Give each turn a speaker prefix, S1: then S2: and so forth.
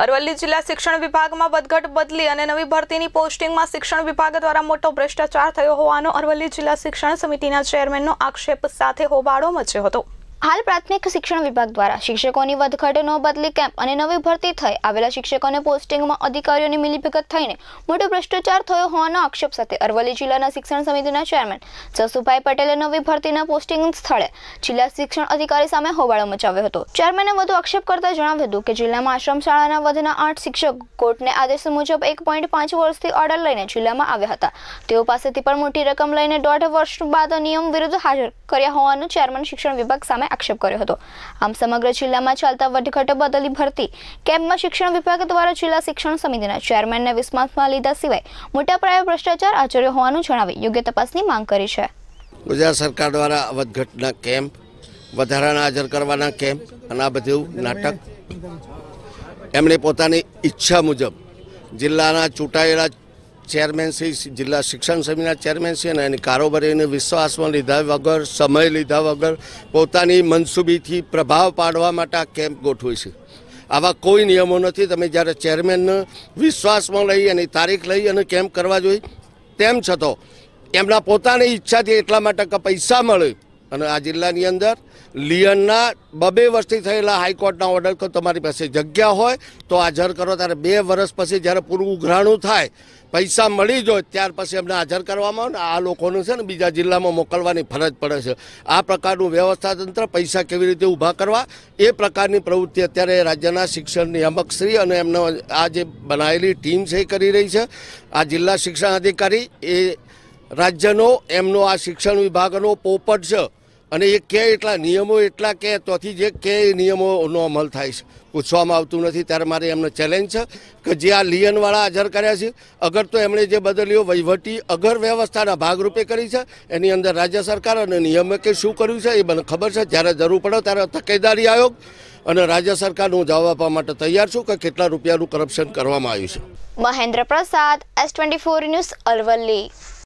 S1: અરવલ્લી જિલ્લા શિક્ષણ વિભાગમાં વધઘટ બદલી અને નવી ભરતીની પોસ્ટિંગમાં શિક્ષણ વિભાગ દ્વારા મોટો ભ્રષ્ટાચાર થયો હોવાનો અરવલ્લી જિલ્લા શિક્ષણ સમિતિના ચેરમેનનો આક્ષેપ સાથે હોબાળો મચ્યો હતો।
S2: हाल प्राथमिक शिक्षण विभाग द्वारा शिक्षकों વધઘટ નો બદલી કેમ્પ અને નવી ભરતી થઈ આવેલા શિક્ષકોને પોસ્ટિંગમાં અધિકારીઓની મિલીભગત થઈને મોટો ભ્રષ્ટાચાર થયો હોવાનો આક્ષેપ સાથે અરવલ્લી જિલ્લાના શિક્ષણ સમિતિના ચેરમેન જસુભાઈ પટેલે નવી ભરતીના પોસ્ટિંગ સ્થળે જિલ્લા શિક્ષણ અધિકારી સામે હોબાળો મચાવ્યો હતો। ચેરમેને વધુ આક્ષેપ કરતા જણાવ્યું હતું કે જિલ્લામાં આશ્રમ શાળાના વધના 8 શિક્ષક કોર્ટને આદેશ મુજબ 1.5 વર્ષથી ઓર્ડર લઈને જિલ્લામાં આવ્યા હતા। તેઓ પાસેથી પણ મોટી રકમ લઈને 1.5 વર્ષ બાદ નિયમ વિરુદ્ધ હાજર કર્યા હોવાનું ચેરમેન શિક્ષણ વિભાગ સામે આક્ષેપ કર્યો હતો। આમ સમગ્ર જિલ્લામાં ચાલતા વધઘટ બદલી ભરતી કેમ્પમાં શિક્ષણ વિભાગ દ્વારા જિલ્લા શિક્ષણ સમિતિના ચેરમેનને વિશ્વાસમાં લીધા સિવાય મોટા પાયે ભ્રષ્ટાચાર આચર્યો હોવાનું જણાવી યોગ્ય તપાસની માંગ કરી છે।
S3: ગુજરાત સરકાર દ્વારા વધઘટના કેમ્પ વધારાના હાજર કરવાના કેમ્પ અને આ બધું નાટક એમણે પોતાની ઈચ્છા મુજબ જિલ્લાના ચૂંટાયેલા ચેરમેનશ્રી જિલ્લા શિક્ષણ સમિતિના ચેરમેનશ્રી અને એની કારોબારીને વિશ્વાસમાં લીધા વગર સમય લીધા વગર પોતાની મનસૂબીથી પ્રભાવ પાડવા માટે આ કેમ્પ ગોઠવે છે। આવા કોઈ નિયમો નથી। તમે જ્યારે ચેરમેનને વિશ્વાસમાં લઈ એની તારીખ લઈ અને કેમ્પ કરવા જોઈએ તેમ છતાં એમના પોતાની ઈચ્છાથી એટલા માટે કે પૈસા મળે અને આ જિલ્લાની અંદર લિયનના 2 વર્ષથી થયેલા હાઈકોર્ટના ઓર્ડર કે તમારી પાસે જગ્યા હોય તો હાજર કરો, ત્યારે 2 વર્ષ પછી જ્યારે પૂરું ઉઘરાણું થાય પૈસા મળી જાય ત્યાર પછી એમને હાજર કરવામાં આવે ને આ લોકોને છે ને બીજા જિલ્લામાં મોકલવાની ફરજ પડે છે। આ પ્રકારનું વ્યવસ્થા તંત્ર પૈસા કેવી રીતે ઊભા કરવા એ પ્રકારની પ્રવૃત્તિ અત્યારે રાજ્યના શિક્ષણ નિયામકશ્રી અને એમનો આ જે બનાવેલી ટીમ છે એ કરી રહી છે। આ જિલ્લા શિક્ષણ અધિકારી એ રાજ્યનો એમનો આ શિક્ષણ વિભાગનો પોપટ છે અને એ કે એટલા નિયમો એટલા કે તોથી જે કે નિયમોનો અમલ થાય છે પૂછવામાં આવતું નથી। ત્યારે મારે એમને ચેલેન્જ છે કે જે આ લિયનવાળા હાજર કર્યા છે અગર તો એમણે જે બદલીઓ વહીવટી અગર વ્યવસ્થાના ભાગરૂપે કરી છે એની અંદર રાજ્ય સરકાર અને નિયામકે શું કર્યું છે એ મને ખબર છે। જ્યારે જરૂર પડે ત્યારે તકેદારી આયોગ અને રાજ્ય સરકારનું જવાબ આપવા માટે તૈયાર છું કે કેટલા રૂપિયાનું કરપ્શન કરવામાં આવ્યું છે।
S2: મહેન્દ્ર પ્રસાદ, S24 ન્યૂઝ, અરવલ્લી।